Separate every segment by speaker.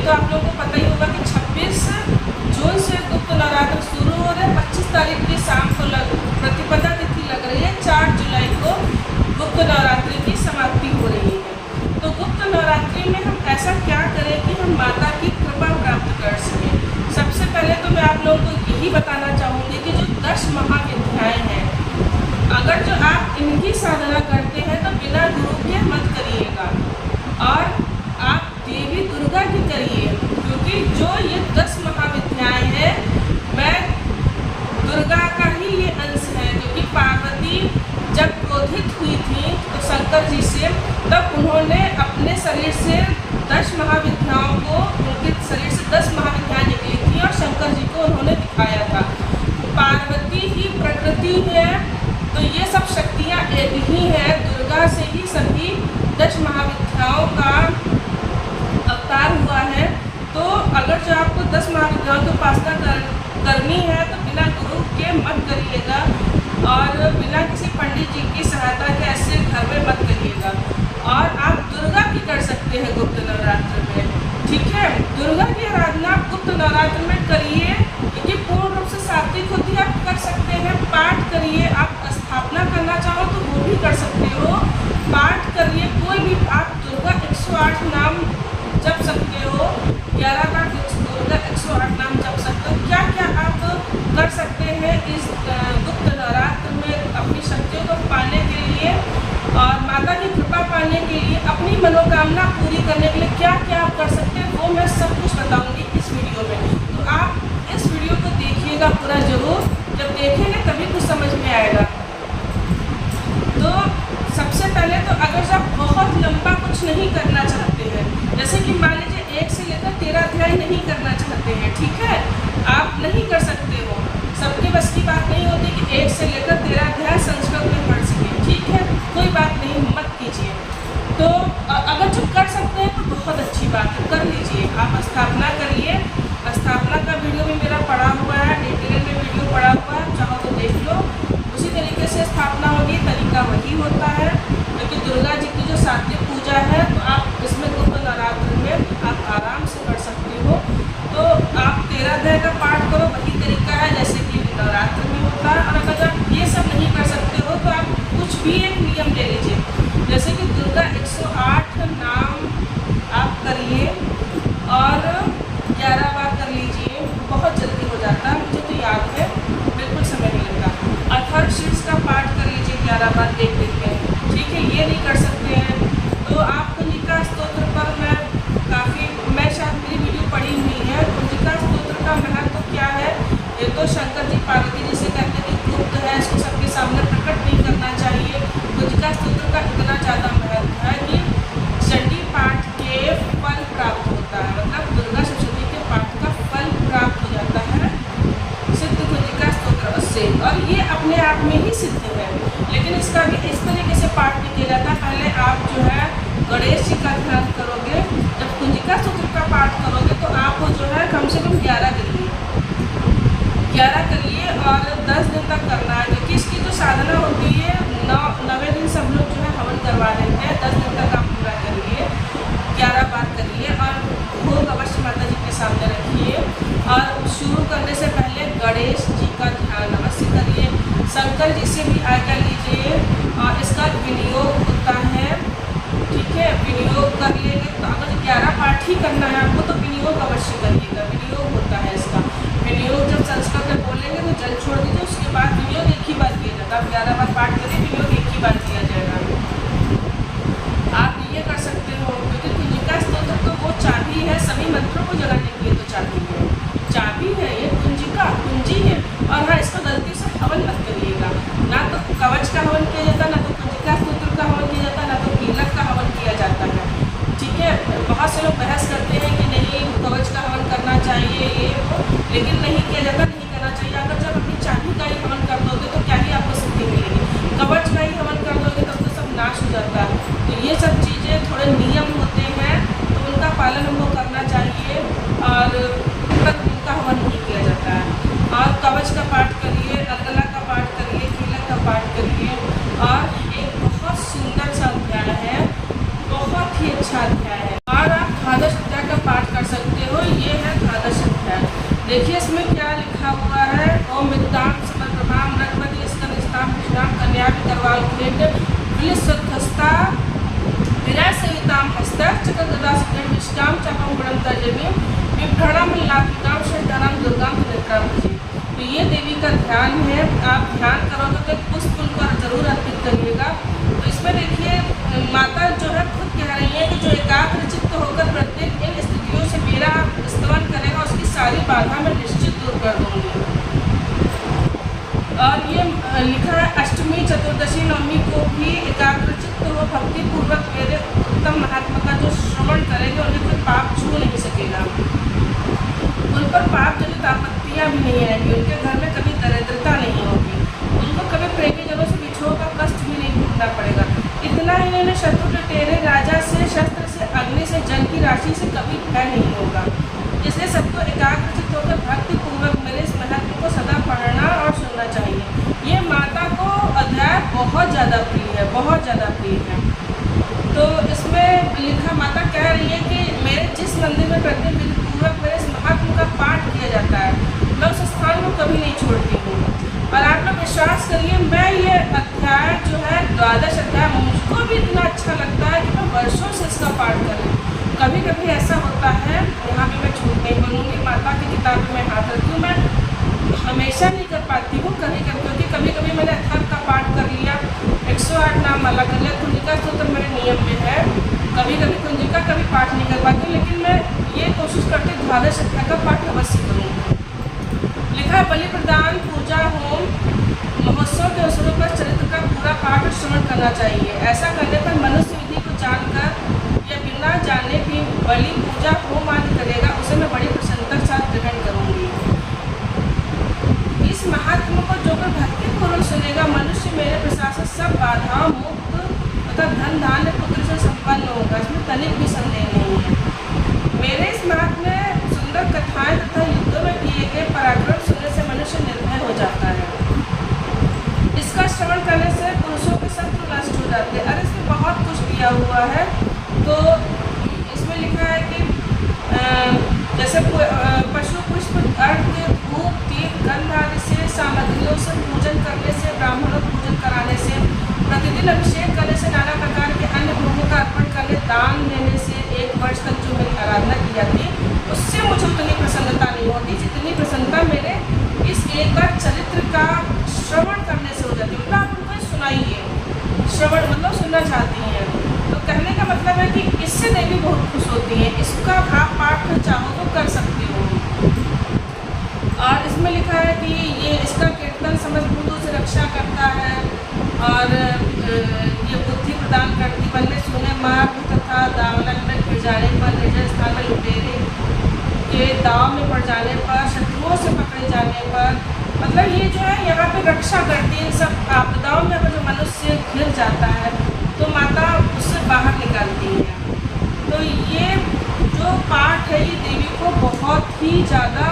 Speaker 1: तो आप लोगों को पता ही होगा कि 26 जून से गुप्त नवरात्र शुरू हो रहे हैं। 25 तारीख की शाम को प्रतिपदा तिथि लग रही है। 4 जुलाई को गुप्त नवरात्रि की समाप्ति हो रही है। तो गुप्त नवरात्रि में हम ऐसा क्या करें कि हम माता की कृपा प्राप्त कर सकें। सबसे पहले तो मैं आप लोगों को यही बताना चाहूँगी कि जो 10 महाविद्याएँ हैं, अगर जो आप इनकी साधना करते हैं तो बिना गुरु के मत करिएगा और आप देवी दुर्गा की करिए, क्योंकि जो ये 10 महाविद्याएँ हैं, मैं दुर्गा का ही ये अंश है। क्योंकि पार्वती जब क्रोधित हुई थी तो शंकर जी से, तब उन्होंने अपने शरीर से 10 महाविद्याओं को, उनके शरीर से 10 महाविद्याएँ निकली थी और शंकर जी को उन्होंने दिखाया था। पार्वती ही प्रकृति है, तो ये सब शक्तियाँ एक ही है। दुर्गा से ही सभी 10 महाविद्याओं का अवतार हुआ है। तो अगर जो आपको 10 महाविद्याओं की उपासना करनी है तो बिना गुरु के मत करिएगा और बिना किसी पंडित जी की सहायता के ऐसे घर में मत करिएगा। और आप दुर्गा की कर सकते हैं गुप्त नवरात्र में, ठीक है। दुर्गा की आराधना गुप्त नवरात्र में करिए, क्योंकि पूर्ण रूप से सात्विक होती है, आप कर सकते हैं। पाठ करिए, आप स्थापना करना चाहो तो वो भी कर सकते हो। पाठ करिए, कोई भी आप दुर्गा 108 नाम जप सकते हो। 11 बार दुर्गा 108 नाम जप सकते हो। क्या क्या आप कर सकते हैं इस गुप्त नवरात्र में अपनी शक्तियों को पाने के लिए और माता की कृपा पाने के लिए, अपनी मनोकामना पूरी करने के लिए क्या क्या आप कर सकते हैं, वो मैं सब कुछ बताऊंगी इस वीडियो में। तो आप इस वीडियो को देखिएगा पूरा जरूर। जब देखेंगे तभी कुछ समझ में आएगा। तो सबसे पहले तो अगर आप बहुत लंबा कुछ नहीं करना चाहते हैं, जैसे कि मान लीजिए 1 से लेकर 13 अध्याय नहीं करना चाहते हैं, ठीक है, आप नहीं कर सकते हो। सबके बस की बात नहीं होती कि 1 से लेकर 13 अध्याय संस्कृत में पढ़ सके, ठीक है, कोई बात नहीं, मत कीजिए। तो अगर जो कर सकते हैं तो बहुत अच्छी बात है, कर लीजिए। आप स्थापना करिए। स्थापना का वीडियो भी मेरा पड़ा हुआ है, डिटेल में वीडियो पड़ा हुआ है, चाहो तो देख लो। उसी तरीके से स्थापना होगी, तरीका वही होता है। क्योंकि दुर्गा जी की जो सात्विक पूजा है, तो आप इसमें गुप्त नवरात्र में आप आराम से कर सकते हो। तो आप 13 अध्याय का पाठ करो, वही तरीका है जैसे कि नवरात्र में होता है। और अगर आप ये सब नहीं कर सकते हो तो आप कुछ भी एक नियम ले लीजिए, जैसे कि दुर्गा 108 नाम आप करिए और 11 बार कर लीजिए। बहुत जल्दी हो जाता है, मुझे तो याद है, बिल्कुल समय नहीं लगता। अथर्वशीर्ष का पाठ कर लीजिए 11 बार देख के, ठीक है। ये नहीं कर सकते हैं तो आप कुंजिका स्तोत्र पर मैं शायद मेरी वीडियो पड़ी हुई है। कुंजिका स्तोत्र का महत्व क्या है, ये तो शंकर जी पार्वती जी से कहते हैं कि गुप्त है, इसको सबके सामने प्रकट नहीं करना चाहिए। कुंजिका स्तोत्र का इतना ज़्यादा महत्व है कि चंडी पाठ के फल प्राप्त होता है, मतलब दुर्गा सप्तशती के पाठ का फल प्राप्त हो जाता है सिद्ध कुंजिका स्तोत्र से, और ये अपने आप में ही सिद्ध है। लेकिन इसका भी इस तरीके से पाठ नहीं किया जाता। पहले आप जो है गणेश जी का ध्यान करोगे, जब कुंजिका स्तोत्र का पाठ करोगे तो आप जो है कम से कम 11 करिए, 11 करिए और 10 दिन तक करना है। क्योंकि इसकी जो साधना होती है 9वें दिन सब लोग जो है हवन करवा लेते हैं। 10 दिन तक आप पूरा करिए, 11 बार करिए और भोग अवश्य माता जी के सामने रखिए। और शुरू करने से पहले गणेश जी का ध्यान अवश्य करिए, शंकर जी से भी आज्ञा लीजिए और इसका विनियोग होता है, ठीक है। विनियोग कर लेंगे तो अगर 11 पाठ ही करना है आपको तो विनियोग अवश्य करिएगा। विनियोग होता है इसका। विनियोग जब संस्कृत में बोलेंगे तो जल छोड़ दीजिए, उसके बाद विनियोग एक ही बार किया जाता है। आप 11 बार पाठ करिए, विनियोग एक ही बार किया जाएगा। आप ये कर सकते हो, क्योंकि कुंजिका स्तोत्र तो वो चाबी है, सभी मंत्रों को जगाने के लिए तो चाबी है ये कुंजी है। और हाँ, इसको गलती से हवन मत करिएगा, ना तो कवच का हवन किया जाता, ना तो कुंजिका स्तोत्र का हवन किया जाता, ना तो कीलक का हवन किया जाता है, ठीक है। बहुत से लोग बहस करते हैं कि नहीं कवच का हवन करना चाहिए ये वो, लेकिन नहीं किया जाता, नहीं करना चाहिए। अगर जब अपनी चाबी का ही हवन कर दोगे तो क्या ही आपको सिद्धि मिलेगी। कवच का ही हवन कर दोगे तब तो सब नाश हो जाता है। तो ये सब चीज़ें थोड़े नियम होते हैं, तो उनका पालन हमको करना चाहिए और उनका हवन नहीं किया जाता है। और कवच का पाठ करिए, अर्गला का पाठ करिए, कीलक का पाठ करिए। और एक बहुत सुंदर सा अध्याय है, बहुत ही अच्छा अध्याय है। और आप द्वादश अध्याय का पाठ कर सकते करवाल भेंट विलिस्वत्थस्था विरासविताम हस्तः चक्रगदासुद्धं विष्टाम चापम गुणम तर्जनीय विभ्रणम लापिकाम शैतानाम दुर्गाम नेत्राम भजे। तो ये देवी का ध्यान है, आप ध्यान करोगे तो पुष्प उनको जरूर अर्पित करिएगा। तो इसमें देखिए माता जो है खुद कह रही है कि जो एकाग्र चित्त होकर प्रत्येक इन स्थितियों से मेरा स्तवन करेगा उसकी सारी बाधा मैं निश्चित दूर कर दूंगी। और ये लिखा है अष्टमी चतुर्दशी नवमी को भी एकाग्र चित्त हो भक्ति पूर्वक मेरे उत्तम महात्मा का जो श्रवण करेंगे उन्हें कोई पाप छू नहीं सकेगा, उन पर पाप जनित आपत्तियाँ भी नहीं आएंगी, उनके घर में कभी दरिद्रता नहीं होगी, उनको कभी प्रेमी जनों से बिछोह का कष्ट भी नहीं भोगना पड़ेगा। इतना ही इन्हें शत्रु लुटेरे राजा से शस्त्र से अग्नि से जन की राशि से कभी भय नहीं होगा। इसलिए सबको एकाग्र चित्त होकर भक्ति पूर्वक मेरे इस महत्व को सदा पढ़ना और सुनना चाहिए। ये माता को अध्याय बहुत ज़्यादा प्रिय है, बहुत ज़्यादा प्रिय है। तो इसमें लिखा माता कह रही है कि मेरे जिस मंदिर में प्रत्येक विधि पूर्वक मेरे इस महात्मा का पाठ किया जाता है मैं उस स्थान को कभी नहीं छोड़ती हूँ। और आप लोग विश्वास करिए मैं ये अध्याय जो है 12 अध्याय मुझको भी इतना अच्छा लगता है कि मैं वर्षों से इसका पाठ करूँ। कभी कभी ऐसा होता है, यहाँ पे मैं झूठ नहीं बोलूँगी, माता की किताब में हाथ रखती हूँ, मैं हमेशा नहीं कर पाती हूँ, कभी कभी क्योंकि कभी कभी मैंने अथर्व का पाठ कर लिया, 108 नाम माला कर लिया, कुंजिका तो मेरे नियम में है, कभी कभी कुंजिका का भी पाठ नहीं कर पाती, लेकिन मैं ये कोशिश करती 12 अध्याय का पाठ अवश्य करूँगी। लिखा है बलि प्रदान पूजा होम महोत्सव के अवसरों पर चरित्र का पूरा पाठ श्रवण करना चाहिए। ऐसा करने पर मनुष्य विधि को जानकर या बिना जाने भी बलि पूजा होम आदि करेगा, उसे मैं बड़ी प्रसन्नता के साथ ग्रहण करूँगी। इस महात्मा को जो कोई भक्ति पूर्वक सुनेगा मनुष्य मेरे प्रसाद से सब बाधाओं मुक्त तथा धन धान्य पुत्र से संपन्न होगा, इसमें तनिक भी संदेह नहीं है। मेरे इस महात्मा में सुंदर कथाएं तथा युद्धों में किए गए पराक्रम सुनने से मनुष्य निर्भय हो जाता है। इसका श्रवण करने से पुरुषों के शत्रु नष्ट हो जाते हैं। अरे इसमें बहुत कुछ दिया हुआ है। तो इसमें लिखा है कि जैसे पशु पुष्प अर्घ्य धूप तीर्थ गंध आदि से सामग्रियों से पूजन करने से ब्राह्मणों को पूजन कराने से प्रतिदिन अभिषेक करने से नाना प्रकार के अन्य भोगों का अर्पण करने दान देने से 1 वर्ष तक जो मेरी आराधना की जाती उससे मुझे उतनी प्रसन्नता नहीं होती जितनी प्रसन्नता मेरे इस एक बार चरित्र का श्रवण करने से हो जाती है। मतलब आप उनको सुनाइए, श्रवण मतलब सुनना चाहती हैं, तो कहने का मतलब है कि इससे देवी बहुत खुश होती है। इसका आप पाठ चाहो तो कर सकती हो। और इसमें लिखा है कि ये इसका कीर्तन समस्त भूतों से रक्षा करता है और ये बुद्धि प्रदान करती, बनने सुने मार्ग तथा दावलन में गिर जाने पर, निर्जन स्थान में लुटेरे के दाव में पड़ जाने पर, शत्रुओं से पकड़े जाने पर, मतलब ये जो है यहाँ पे रक्षा करती है। सब आपदाओं में अगर जो मनुष्य घिर जाता है तो माता उससे बाहर निकालती है। तो ये जो पाठ है ये देवी को बहुत ही ज़्यादा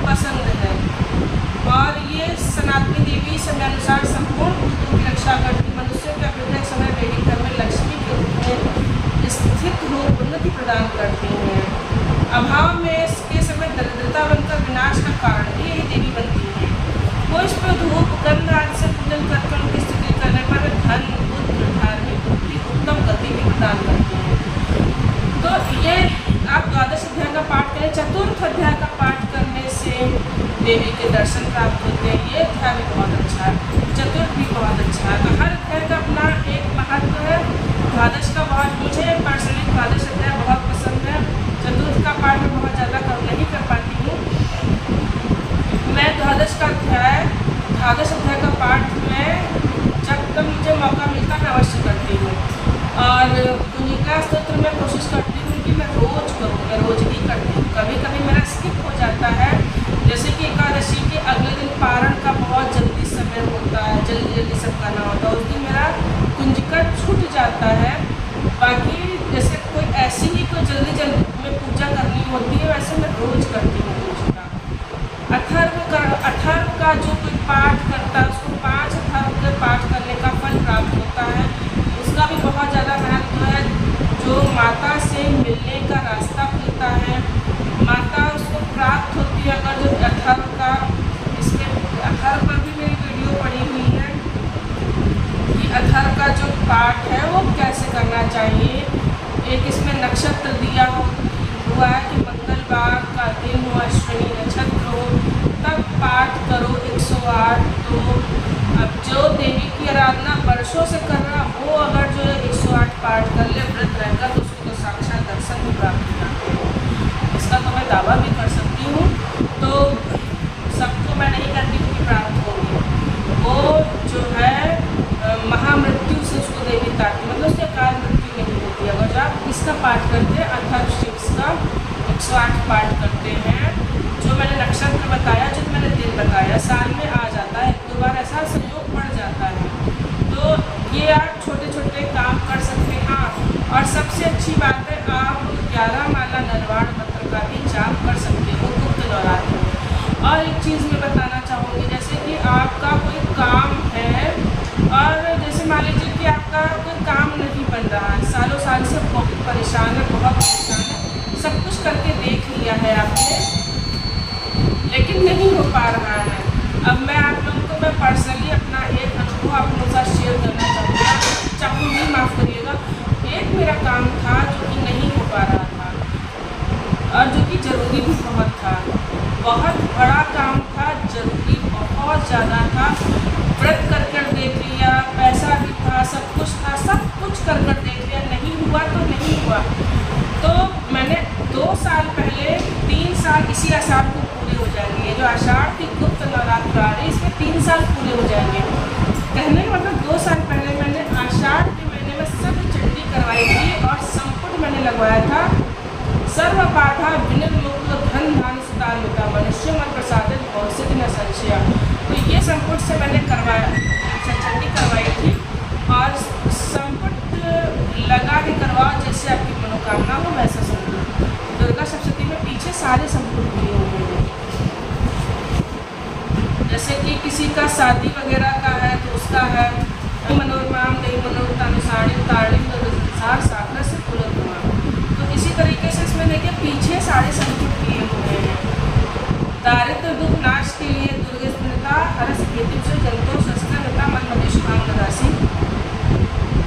Speaker 1: पसंद है और ये सनातनी देवी समय अनुसार संपूर्ण भूतों की रक्षा करती, मनुष्यों के अभ्युदय समय देवी घर में लक्ष्मी के रूप में स्थित हो उन्नति प्रदान करती हैं। अभाव में इसके समय दरिद्रता बनकर विनाश का कारण भी यही देवी बनती है। पुष्प धूप गंध आदि से पूजन करके उनकी स्तुति करने पर धन पुत्र धार्मिक बुद्धि उत्तम गति भी प्रदान करती हैं। तो ये आप 12 अध्याय का पाठ करें, चतुर्थ अध्याय का पाठ करने से देवी के दर्शन प्राप्त होते हैं। ये अध्याय भी बहुत अच्छा है, चतुर्थ भी बहुत अच्छा है। तो हर अध्याय का अपना एक महत्व है। 12 का बहुत, मुझे पर्सनली 12 अध्याय बहुत पसंद है। चतुर्थ का पाठ मैं बहुत ज़्यादा नहीं कर पाती हूँ। मैं 12 का अध्याय 12 अध्याय का पाठ में जब तक मुझे मौका मिलता है अवश्य करती हूँ। और कुंजिका स्तोत्र में कोशिश करती हूँ कि मैं रोज़ करूँ, मैं रोज़ ही करती हूँ। कभी कभी मेरा स्किप हो जाता है, जैसे कि एकादशी के अगले दिन पारण का बहुत जल्दी समय होता है, जल्दी जल्दी सब करना होता है, उस दिन मेरा कुंजिका छूट जाता है। बाकी जैसे कोई ऐसी ही कोई जल्दी जल्दी में पूजा करनी होती है वैसे मैं रोज़ करती हूँ कुंजिका। अथर्व का जो कोई पाठ करता है उसको 5 अथर्व के पाठ करने का फल प्राप्त होता है। उसका भी बहुत ज़्यादा महत्व है। जो माता से मिलने का रास्ता खुलता है, माता उसको प्राप्त होती है। अगर जो अथर्व का, इसमें अथर्व पर भी मेरी वीडियो पड़ी हुई है, पाठ है वो कैसे करना चाहिए। एक इसमें नक्षत्र दिया हुआ है कि मंगलवार का दिन हो, अश्विनी नक्षत्र हो, तब पाठ करो 108। तो अब जो देवी की आराधना वर्षों से कर रहा वो अगर जो है 108 पाठ कर ले, व्रत रहेगा, तो उसको तो साक्षात दर्शन भी प्राप्त होगा। इसका तो मैं दावा भी कर सकती हूँ। तो सबको मैं नहीं कहती हूँ कि प्राप्त होगी, वो जो है महामृत्यु से उसको देवी ताकि, मतलब उसके अकाल मृत्यु नहीं होती अगर जो आप इसका पाठ करते हैं। अथर्वशीर्ष का 108 पाठ करते हैं। जो मैंने नक्षत्र बताया, जो मैंने दिन बताया, साल में आ जाता है, एक दो बार ऐसा संयोग पड़ जाता है। तो ये आप छोटे छोटे काम कर सकते हैं। हाँ, और सबसे अच्छी बात है, आप 11 माला नरवाण मंत्र का भी जाप कर सकते हो गुप्त नवरात्र में। और एक चीज़ मैं बताना चाहूँगी, जैसे कि आपका कोई काम है और जैसे मान लीजिए कि आपका कोई काम नहीं बन रहा है, सालों साल से बहुत परेशान है, बहुत परेशान है, सब कुछ करके देख लिया है आपने, लेकिन नहीं हो पा रहा है। अब मैं आप लोगों को मैं पर्सनली अपना एक अनुभव आप लोगों के साथ शेयर करना चाहूँगी, माफ़ करिएगा। एक मेरा काम था जो कि नहीं हो पा रहा था और जो कि ज़रूरी भी बहुत था, बहुत बड़ा काम था, ज़रूरी बहुत ज़्यादा था। व्रत कर कर देख लिया, पैसा भी था, सब कुछ था, सब कुछ कर कर देख लिया, नहीं हुआ तो नहीं हुआ। तो मैंने 2 साल पहले, 3 साल इसी आषाढ़ को पूरे हो जाएंगे। ये जो आषाढ़ की गुप्त नवरात्र आ रही है, इसमें 3 साल पूरे हो जाएंगे। कहने का मतलब 2 साल पहले मैंने आषाढ़ के महीने में सब चंडी करवाई थी और संपुट मैंने लगवाया था। सर्व बाधा विनिर्मुक्त धन धान सुतार होता मनुष्य मन प्रसादित भौसिक न संशया। तो ये संपुट से मैंने करवाया, चंडी करवाई थी। और संपुट लगा के करवाओ जैसे आपकी मनोकामना हो वैसा संपुट। दुर्गा सप्तशती में पीछे सारे संपुट दिए हुए हैं। जैसे कि किसी का शादी वगैरह का है तो उसका है मनोरमाम देवी मनोरतानुसारी तारिणी संसार सागर से पुलकुमा। तो इसी तरीके से इसमें देखिए पीछे सारे संपुट दिए हुए हैं। दारिद्र दुख नाश के लिए दुर्गे स्मृता हरस खेती से जंतो शस्त्रता मन मध्य शुभांग राशि।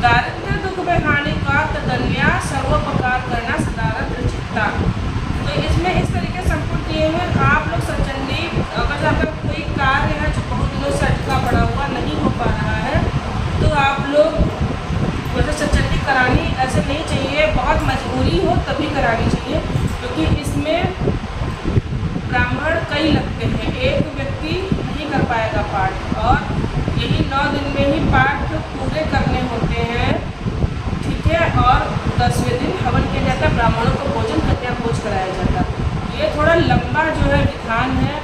Speaker 1: दारिद्र दुख में हानि का तदन्या सर्वोपकार करना सदारत चित्ता। तो इसमें इस तरीके से संपुट दिए हुए। आप लोग सचंडी अगर आपका कोई कार्य है जो बहुत दिनों से अटका पड़ा हुआ नहीं हो पा रहा है, तो आप लोग वैसे सचंडी करानी ऐसे नहीं चाहिए, बहुत मजबूरी हो तभी करानी चाहिए, क्योंकि इसमें ब्राह्मण कई लगते हैं, एक व्यक्ति नहीं कर पाएगा पाठ। और यही 9 दिन में ही पाठ पूरे करने होते हैं, ठीक है। और 10वें दिन हवन किया जाता है, ब्राह्मणों को भोजन कन्या भोज कराया जाता है। ये थोड़ा लंबा जो है विधान है,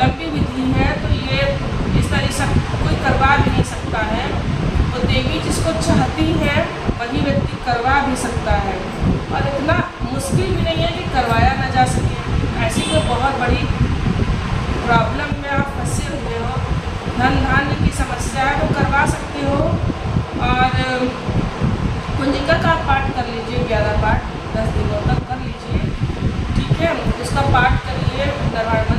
Speaker 1: लंबी विधि है, तो ये इस तरह से कोई करवा भी नहीं सकता है। तो देवी जिसको चाहती है वही व्यक्ति करवा भी सकता है, और इतना मुश्किल भी नहीं है कि करवाया ना जा सके। ऐसी कोई बहुत बड़ी प्रॉब्लम में आप फंसे हुए हो, धन धान्य की समस्या है, तो करवा सकते हो। और कुंजिका का पाठ कर लीजिए, 11 पाठ 10 दिनों तक कर लीजिए, ठीक है। उसका पाठ करिए, नरवाण